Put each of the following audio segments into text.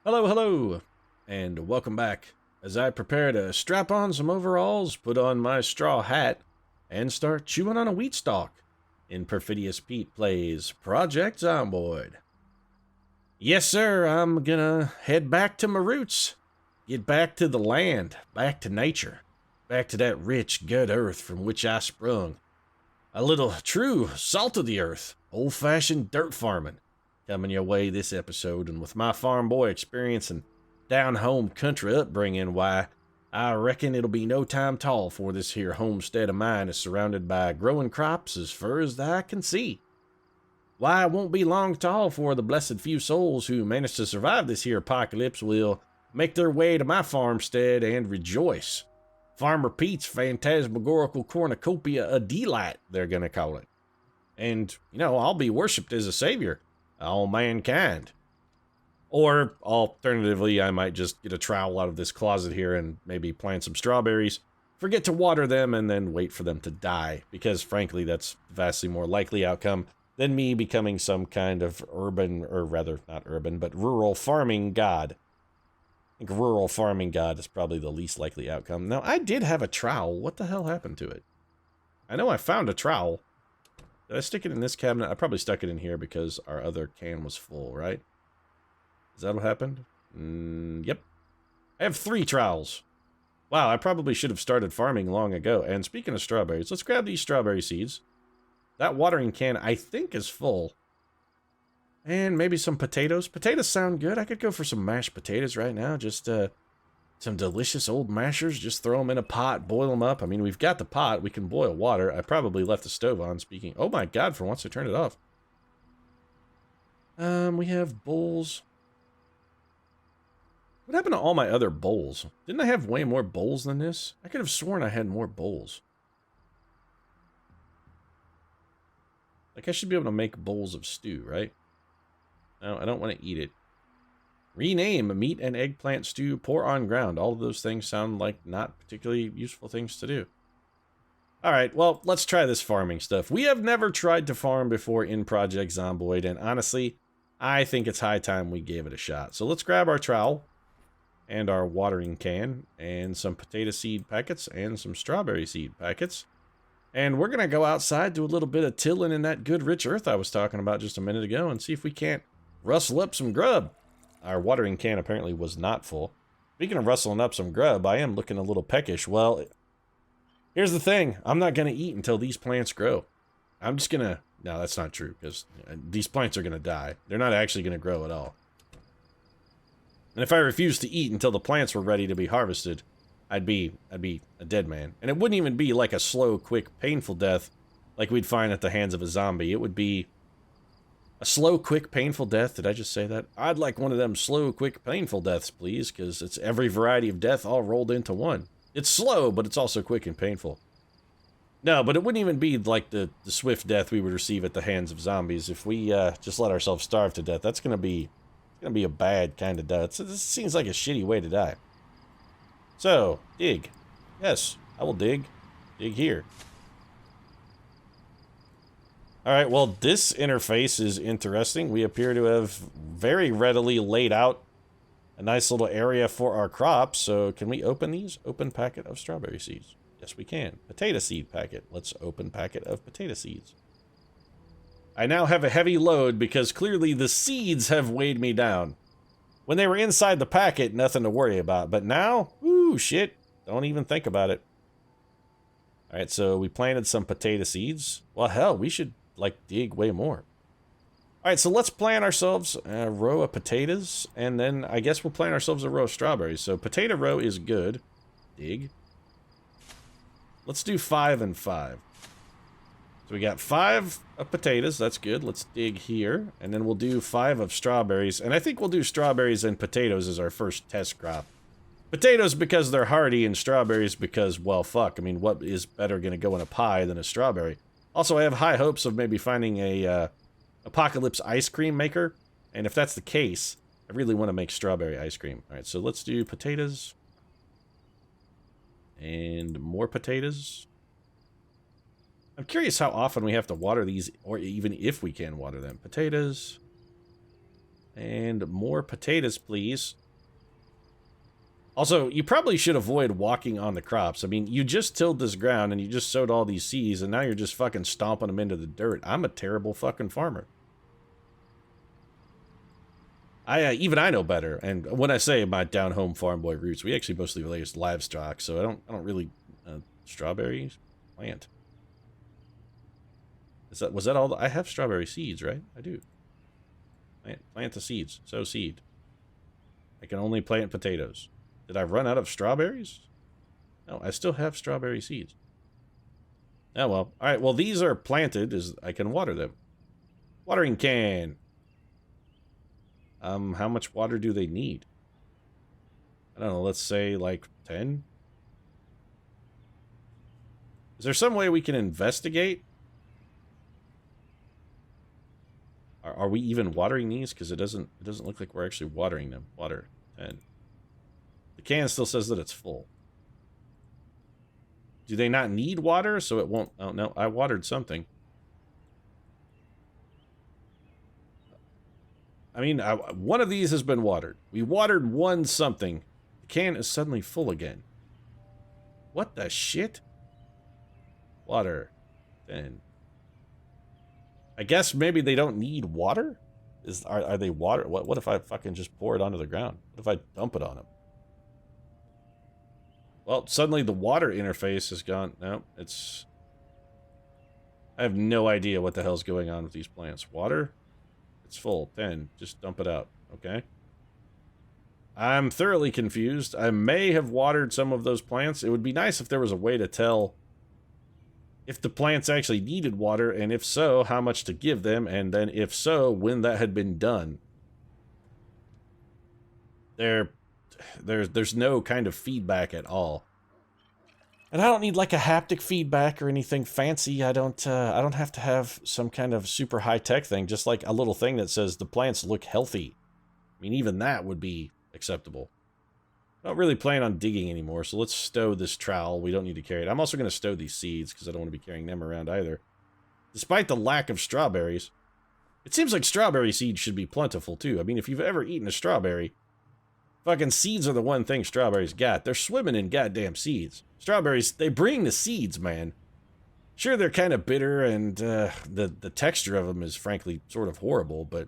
Hello, hello, and welcome back as I prepare to strap on some overalls, put on my straw hat, and start chewing on a wheat stalk in Perfidious Pete Plays Project Zomboid. Yes, sir, I'm gonna head back to my roots, get back to the land, back to nature, back to that rich, good earth from which I sprung. A little true salt of the earth, old-fashioned dirt farming coming your way this episode, and with my farm boy experience and down-home country upbringing, why, I reckon it'll be no time tall for this here homestead of mine is surrounded by growing crops as far as the eye can see. Why, it won't be long tall for the blessed few souls who manage to survive this here apocalypse will make their way to my farmstead and rejoice. Farmer Pete's phantasmagorical cornucopia a delight, they're gonna call it. And, I'll be worshipped as a savior, all mankind. Or, alternatively, I might just get a trowel out of this closet here and maybe plant some strawberries, forget to water them, and then wait for them to die, because frankly, that's a vastly more likely outcome than me becoming some kind of urban, or rather, not urban, but rural farming god. I think rural farming god is probably the least likely outcome. Now, I did have a trowel. What the hell happened to it? I know I found a trowel. Did I stick it in this cabinet? I probably stuck it in here because our other can was full, right? Is that what happened? Yep. I have 3 trowels. Wow, I probably should have started farming long ago. And speaking of strawberries, let's grab these strawberry seeds. That watering can, I think, is full. And maybe some potatoes. Potatoes sound good. I could go for some mashed potatoes right now. Just some delicious old mashers. Just throw them in a pot, boil them up. I mean, we've got the pot. We can boil water. I probably left the stove on, speaking. Oh my god, for once I turned it off. We have bowls. What happened to all my other bowls? Didn't I have way more bowls than this? I could have sworn I had more bowls. Like, I should be able to make bowls of stew, right? No, I don't want to eat it. Rename meat and eggplant stew, pour on ground. All of those things sound like not particularly useful things to do. Alright, well, let's try this farming stuff. We have never tried to farm before in Project Zomboid, and honestly, I think it's high time we gave it a shot. So let's grab our trowel, and our watering can, and some potato seed packets, and some strawberry seed packets. And we're going to go outside, do a little bit of tilling in that good rich earth I was talking about just a minute ago, and see if we can't rustle up some grub. Our watering can apparently was not full. Speaking of rustling up some grub, I am looking a little peckish. Well, here's the thing. I'm not going to eat until these plants grow. I'm just going to... No, that's not true, because these plants are going to die. They're not actually going to grow at all. And if I refused to eat until the plants were ready to be harvested, I'd be a dead man. And it wouldn't even be like a slow, quick, painful death like we'd find at the hands of a zombie. It would be a slow, quick, painful death. Did I just say that? I'd like one of them slow, quick, painful deaths, please, because it's every variety of death all rolled into one. It's slow, but it's also quick and painful. No, but it wouldn't even be like the swift death we would receive at the hands of zombies. If we just let ourselves starve to death, that's going to be a bad kind of death. So this seems like a shitty way to die. So, dig. Yes, I will dig. Dig here. Alright, well, this interface is interesting. We appear to have very readily laid out a nice little area for our crops. So, can we open these? Open packet of strawberry seeds. Yes, we can. Potato seed packet. Let's open packet of potato seeds. I now have a heavy load because clearly the seeds have weighed me down. When they were inside the packet, nothing to worry about. But now, whoo, shit. Don't even think about it. Alright, so we planted some potato seeds. Well, hell, we should, like, dig way more. Alright, so let's plant ourselves a row of potatoes. And then I guess we'll plant ourselves a row of strawberries. So potato row is good. Dig. Let's do 5 and 5. So we got 5 of potatoes, that's good. Let's dig here, and then we'll do 5 of strawberries. And I think we'll do strawberries and potatoes as our first test crop. Potatoes because they're hardy, and strawberries because, well, fuck. I mean, what is better gonna go in a pie than a strawberry? Also, I have high hopes of maybe finding a apocalypse ice cream maker. And if that's the case, I really want to make strawberry ice cream. Alright, so let's do potatoes. And more potatoes. I'm curious how often we have to water these, or even if we can water them. Potatoes. And more potatoes, please. Also, you probably should avoid walking on the crops. I mean, you just tilled this ground and you just sowed all these seeds and now you're just fucking stomping them into the dirt. I'm a terrible fucking farmer. Even I know better. And when I say my down-home farm boy roots, we actually mostly raise livestock, so I don't really strawberries plant. Was that all? I have strawberry seeds, right? I do. Plant the seeds. Sow seed. I can only plant potatoes. Did I run out of strawberries? No, I still have strawberry seeds. Oh, well. All right, well, these are planted. I can water them. Watering can. How much water do they need? I don't know, let's say, like, 10? Is there some way we can investigate? Are we even watering these? Because it doesn't look like we're actually watering them. Water, 10. The can still says that it's full. Do they not need water? So it won't... Oh, no, I watered something. I mean, one of these has been watered. We watered one something. The can is suddenly full again. What the shit? Water. 10. I guess maybe they don't need water? Are they water? What if I fucking just pour it onto the ground? What if I dump it on them? Well, suddenly the water interface has gone... No, it's... I have no idea what the hell's going on with these plants. Water? It's full. 10. Just dump it out. Okay. I'm thoroughly confused. I may have watered some of those plants. It would be nice if there was a way to tell if the plants actually needed water, and if so, how much to give them, and then if so, when that had been done. There's no kind of feedback at all. And I don't need like a haptic feedback or anything fancy. I don't have to have some kind of super high-tech thing, just like a little thing that says the plants look healthy. I mean, even that would be acceptable. I don't really plan on digging anymore, so let's stow this trowel. We don't need to carry it. I'm also going to stow these seeds, because I don't want to be carrying them around either. Despite the lack of strawberries, it seems like strawberry seeds should be plentiful, too. I mean, if you've ever eaten a strawberry, fucking seeds are the one thing strawberries got. They're swimming in goddamn seeds. Strawberries, they bring the seeds, man. Sure, they're kind of bitter, and the texture of them is, frankly, sort of horrible, but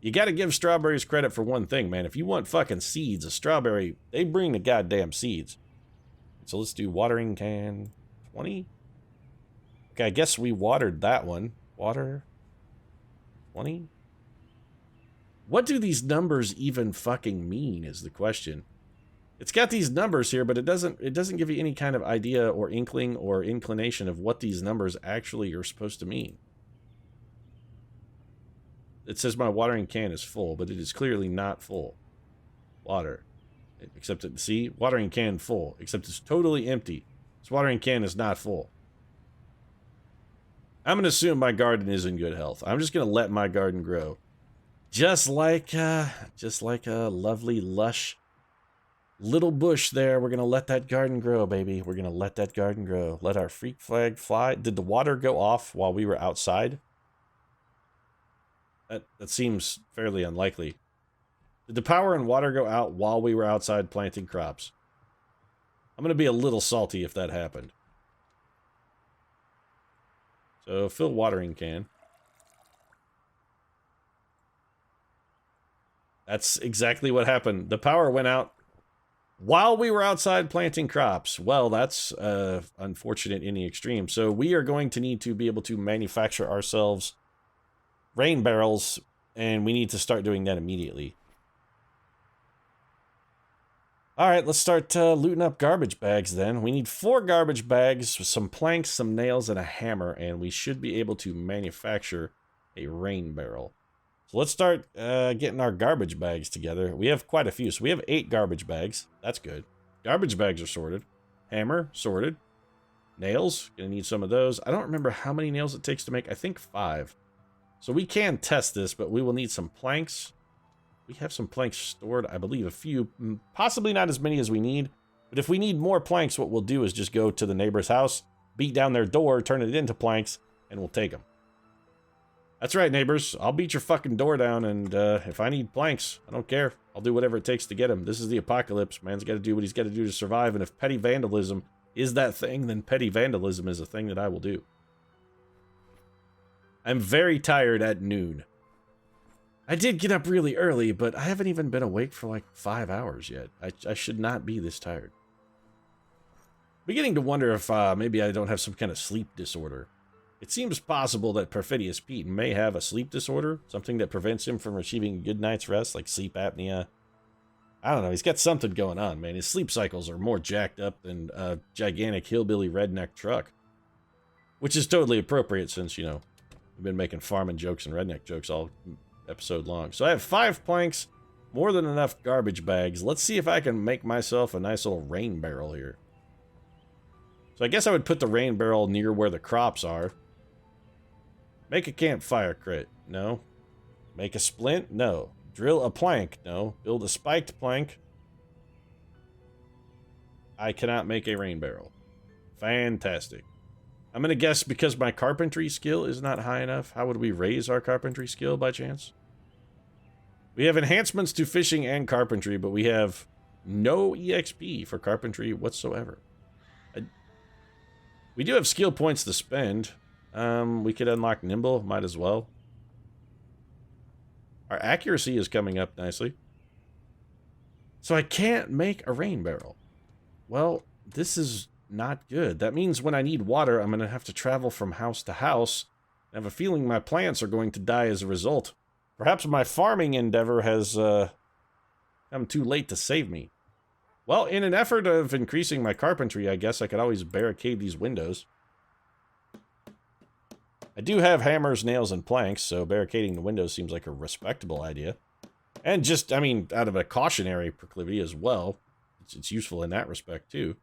you gotta give strawberries credit for one thing, man. If you want fucking seeds, a strawberry, they bring the goddamn seeds. So let's do watering can 20. Okay, I guess we watered that one. Water 20. What do these numbers even fucking mean is the question. It's got these numbers here, but it doesn't give you any kind of idea or inkling or inclination of what these numbers actually are supposed to mean. It says my watering can is full, but it is clearly not full. Water. Except it, see? Watering can full. Except it's totally empty. This watering can is not full. I'm going to assume my garden is in good health. I'm just going to let my garden grow. Just like a lovely, lush little bush there. We're going to let that garden grow, baby. We're going to let that garden grow. Let our freak flag fly. Did the water go off while we were outside? That seems fairly unlikely. Did the power and water go out while we were outside planting crops? I'm going to be a little salty if that happened. So, fill watering can. That's exactly what happened. The power went out while we were outside planting crops. Well, that's unfortunate in the extreme. So we are going to need to be able to manufacture ourselves rain barrels, and we need to start doing that immediately. Alright, let's start looting up garbage bags then. We need 4 garbage bags, some planks, some nails, and a hammer, and we should be able to manufacture a rain barrel. So let's start getting our garbage bags together. We have quite a few. So we have 8 garbage bags. That's good. Garbage bags are sorted. Hammer, sorted. Nails, gonna need some of those. I don't remember how many nails it takes to make. I think 5. So we can test this, but we will need some planks. We have some planks stored, I believe a few. Possibly not as many as we need. But if we need more planks, what we'll do is just go to the neighbor's house, beat down their door, turn it into planks, and we'll take them. That's right, neighbors. I'll beat your fucking door down, and if I need planks, I don't care. I'll do whatever it takes to get them. This is the apocalypse. Man's got to do what he's got to do to survive, and if petty vandalism is that thing, then petty vandalism is a thing that I will do. I'm very tired at noon. I did get up really early, but I haven't even been awake for like 5 hours yet. I should not be this tired. Beginning to wonder if maybe I don't have some kind of sleep disorder. It seems possible that Perfidious Pete may have a sleep disorder, something that prevents him from achieving a good night's rest, like sleep apnea. I don't know, he's got something going on, man. His sleep cycles are more jacked up than a gigantic hillbilly redneck truck. Which is totally appropriate since, you know, we've been making farming jokes and redneck jokes all episode long. So I have 5 planks, more than enough garbage bags. Let's see if I can make myself a nice little rain barrel here. So I guess I would put the rain barrel near where the crops are. Make a campfire crit. No. Make a splint? No. Drill a plank? No. Build a spiked plank? I cannot make a rain barrel. Fantastic. I'm going to guess because my carpentry skill is not high enough. How would we raise our carpentry skill by chance? We have enhancements to fishing and carpentry, but we have no EXP for carpentry whatsoever. We do have skill points to spend. We could unlock Nimble, might as well. Our accuracy is coming up nicely. So I can't make a rain barrel. Well, this is not good. That means when I need water, I'm going to have to travel from house to house. I have a feeling my plants are going to die as a result. Perhaps my farming endeavor has come too late to save me. Well, in an effort of increasing my carpentry, I guess I could always barricade these windows. I do have hammers, nails, and planks, so barricading the windows seems like a respectable idea. And just, I mean, out of a cautionary proclivity as well. It's useful in that respect, too.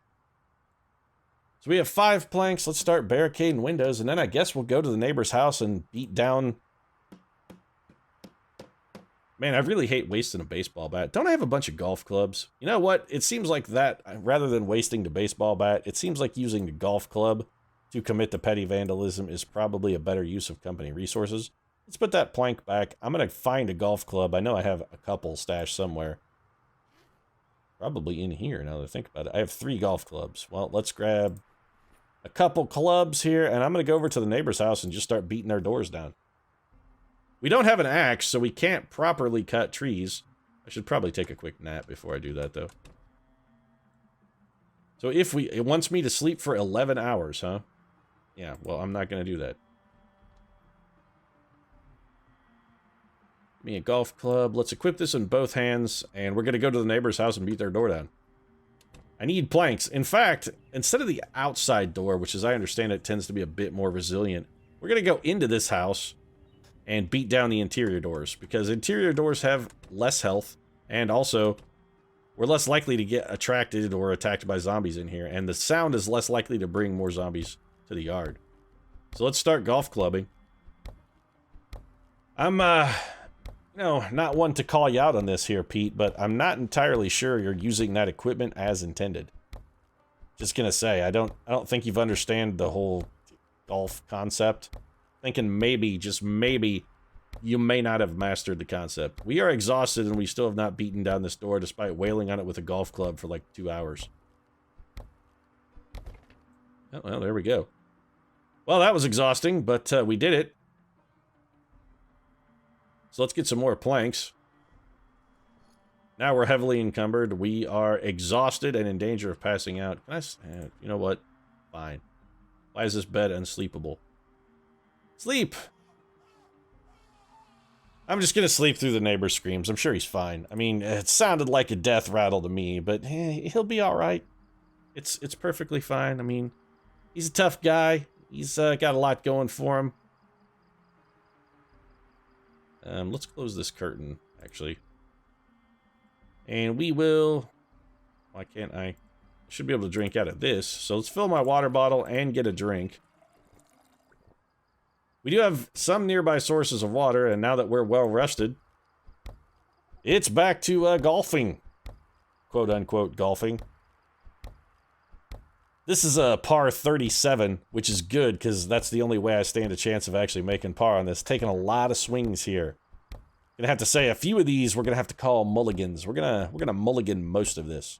So we have 5 planks. Let's start barricading windows, and then I guess we'll go to the neighbor's house and beat down... Man, I really hate wasting a baseball bat. Don't I have a bunch of golf clubs? You know what? It seems like that, rather than wasting the baseball bat, it seems like using the golf club to commit to petty vandalism is probably a better use of company resources. Let's put that plank back. I'm going to find a golf club. I know I have a couple stashed somewhere. Probably in here, now that I think about it. I have 3 golf clubs. Well, let's grab a couple clubs here, and I'm going to go over to the neighbor's house and just start beating their doors down. We don't have an axe, so we can't properly cut trees. I should probably take a quick nap before I do that, though. So it wants me to sleep for 11 hours, huh? Yeah, well, I'm not going to do that. Give me a golf club. Let's equip this in both hands, and we're going to go to the neighbor's house and beat their door down. I need planks. In fact, instead of the outside door, which as I understand it tends to be a bit more resilient, we're going to go into this house and beat down the interior doors, because interior doors have less health, and also we're less likely to get attracted or attacked by zombies in here, and the sound is less likely to bring more zombies to the yard. So let's start golf clubbing. I'm, not one to call you out on this here, Pete, but I'm not entirely sure you're using that equipment as intended. Just gonna say, I don't think you've understand the whole golf concept. Thinking maybe, just maybe, you may not have mastered the concept. We are exhausted and we still have not beaten down this door despite wailing on it with a golf club for like 2 hours. Oh, well, there we go. Well, that was exhausting, but we did it. So let's get some more planks. Now we're heavily encumbered. We are exhausted and in danger of passing out. You know what? Fine. Why is this bed unsleepable? Sleep! I'm just gonna sleep through the neighbor's screams. I'm sure he's fine. I mean, it sounded like a death rattle to me, but he'll be alright. It's perfectly fine. I mean, he's a tough guy. He's got a lot going for him. Let's close this curtain, actually. And we will... Why can't I? I should be able to drink out of this. So let's fill my water bottle and get a drink. We do have some nearby sources of water, and now that we're well rested, it's back to golfing. Quote-unquote golfing. This is a par 37, which is good, because that's the only way I stand a chance of actually making par on this. Taking a lot of swings here. Gonna have to say, a few of these we're gonna have to call mulligans. We're gonna mulligan most of this.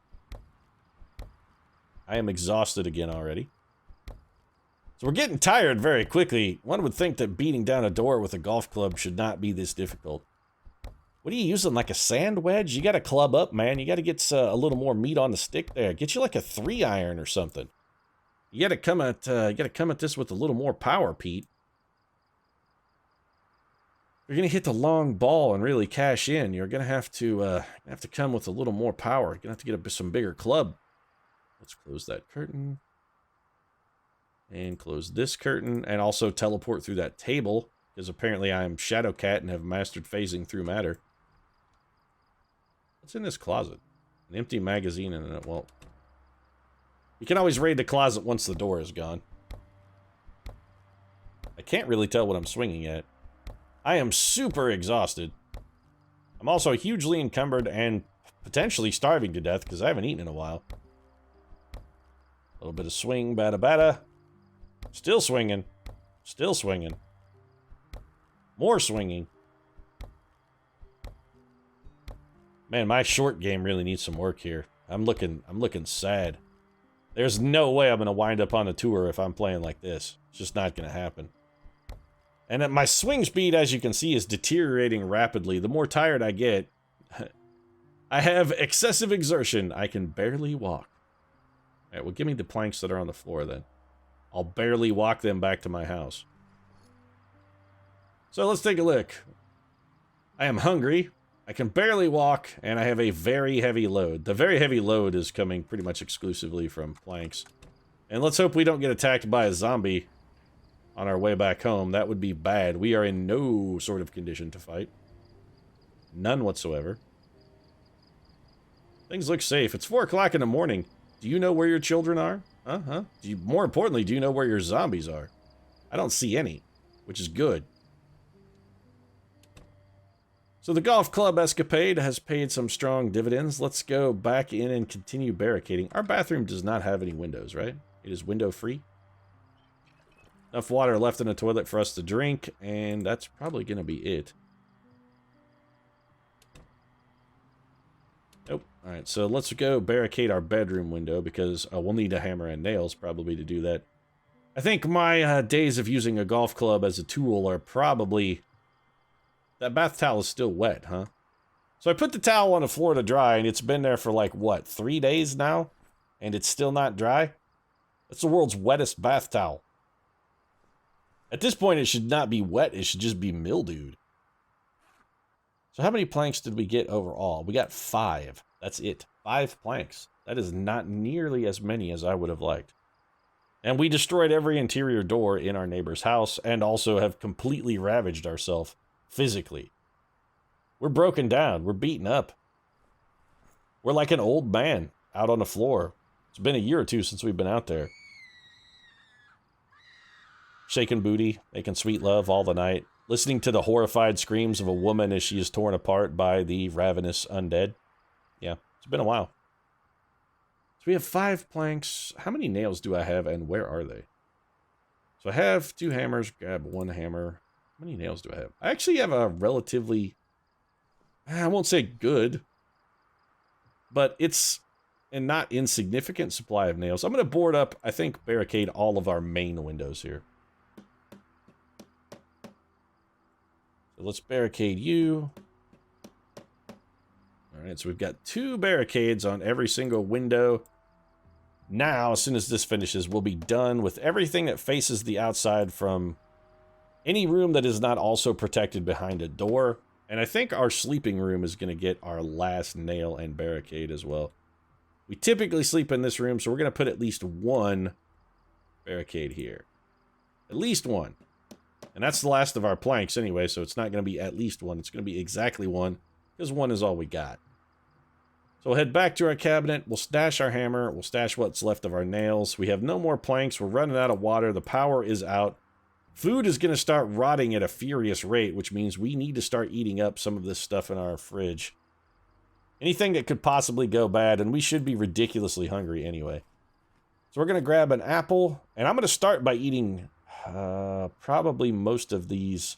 I am exhausted again already. So we're getting tired very quickly. One would think that beating down a door with a golf club should not be this difficult. What are you using, like a sand wedge? You gotta club up, man. You gotta get a little more meat on the stick there. Get you like a 3-iron or something. You gotta come at this with a little more power, Pete. You're gonna hit the long ball and really cash in. You're gonna have to come with a little more power. You're gonna have to get some bigger club. Let's close that curtain. And close this curtain, and also teleport through that table, because apparently I am Shadowcat and have mastered phasing through matter. What's in this closet? An empty magazine in it. Well, you can always raid the closet once the door is gone. I can't really tell what I'm swinging at. I am super exhausted. I'm also hugely encumbered and potentially starving to death, because I haven't eaten in a while. A little bit of swing, bada bada. Still swinging. Still swinging. More swinging. Man, my short game really needs some work here. I'm looking sad. There's no way I'm going to wind up on a tour if I'm playing like this. It's just not going to happen. And my swing speed, as you can see, is deteriorating rapidly. The more tired I get, I have excessive exertion. I can barely walk. All right, well, give me the planks that are on the floor then. I'll barely walk them back to my house. So let's take a look. I am hungry, I can barely walk, and I have a very heavy load. The very heavy load is coming pretty much exclusively from planks. And let's hope we don't get attacked by a zombie on our way back home. That would be bad. We are in no sort of condition to fight. None whatsoever. Things look safe. It's 4 o'clock in the morning. Do you know where your children are? More importantly, do you know where your zombies are? I don't see any, which is good. So the golf club escapade has paid some strong dividends. Let's go back in and continue barricading. Our bathroom does not have any windows, right? It is window free. Enough water left in the toilet for us to drink, and that's probably going to be it. Nope. Alright, so let's go barricade our bedroom window, because we'll need a hammer and nails probably to do that. I think my days of using a golf club as a tool are probably... That bath towel is still wet, huh? So I put the towel on the floor to dry, and it's been there for like, what, 3 days now? And it's still not dry? That's the world's wettest bath towel. At this point, it should not be wet, it should just be mildewed. So how many planks did we get overall? We got 5. That's it. 5 planks. That is not nearly as many as I would have liked. And we destroyed every interior door in our neighbor's house, and also have completely ravaged ourselves physically. We're broken down. We're beaten up. We're like an old man out on the floor. It's been a year or 2 since we've been out there. Shaking booty, making sweet love all the night. Listening to the horrified screams of a woman as she is torn apart by the ravenous undead. Yeah, it's been a while. So we have 5 planks. How many nails do I have, and where are they? So I have 2 hammers. Grab 1 hammer. How many nails do I have? I actually have a relatively... I won't say good, but it's a not insignificant supply of nails. I'm going to board up, I think, barricade all of our main windows here. So let's barricade you. Alright, so we've got 2 barricades on every single window. Now, as soon as this finishes, we'll be done with everything that faces the outside from any room that is not also protected behind a door. And I think our sleeping room is going to get our last nail and barricade as well. We typically sleep in this room, so we're going to put at least 1 barricade here. At least 1. And that's the last of our planks anyway, so it's not going to be at least 1. It's going to be exactly 1, because 1 is all we got. So we'll head back to our cabinet. We'll stash our hammer. We'll stash what's left of our nails. We have no more planks. We're running out of water. The power is out. Food is going to start rotting at a furious rate, which means we need to start eating up some of this stuff in our fridge. Anything that could possibly go bad, and we should be ridiculously hungry anyway. So we're going to grab an apple, and I'm going to start by eating probably most of these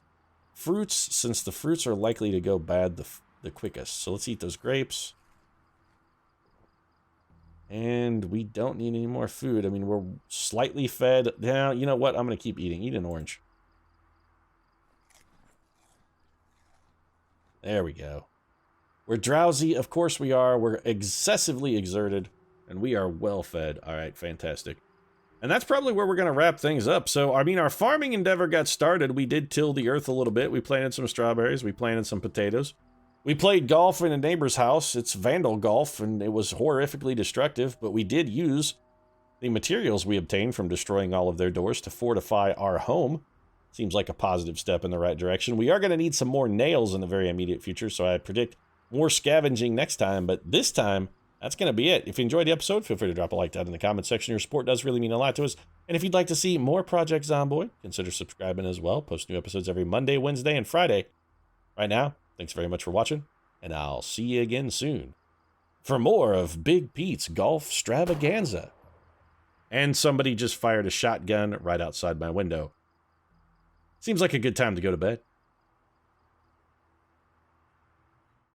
fruits, since the fruits are likely to go bad the quickest. So let's eat those grapes. And we don't need any more food. I mean, we're slightly fed. Now, you know what? I'm going to keep eating. Eat an orange. There we go. We're drowsy. Of course we are. We're excessively exerted. And we are well fed. All right, fantastic. And that's probably where we're going to wrap things up. So, I mean, our farming endeavor got started. We did till the earth a little bit. We planted some strawberries. We planted some potatoes. We played golf in a neighbor's house. It's vandal golf, and it was horrifically destructive. But we did use the materials we obtained from destroying all of their doors to fortify our home. Seems like a positive step in the right direction. We are going to need some more nails in the very immediate future, so I predict more scavenging next time. But this time, that's going to be it. If you enjoyed the episode, feel free to drop a like down in the comment section. Your support does really mean a lot to us. And if you'd like to see more Project Zomboid, consider subscribing as well. Post new episodes every Monday, Wednesday, and Friday. Right now, thanks very much for watching, and I'll see you again soon for more of Big Pete's Golf Stravaganza. And somebody just fired a shotgun right outside my window. Seems like a good time to go to bed.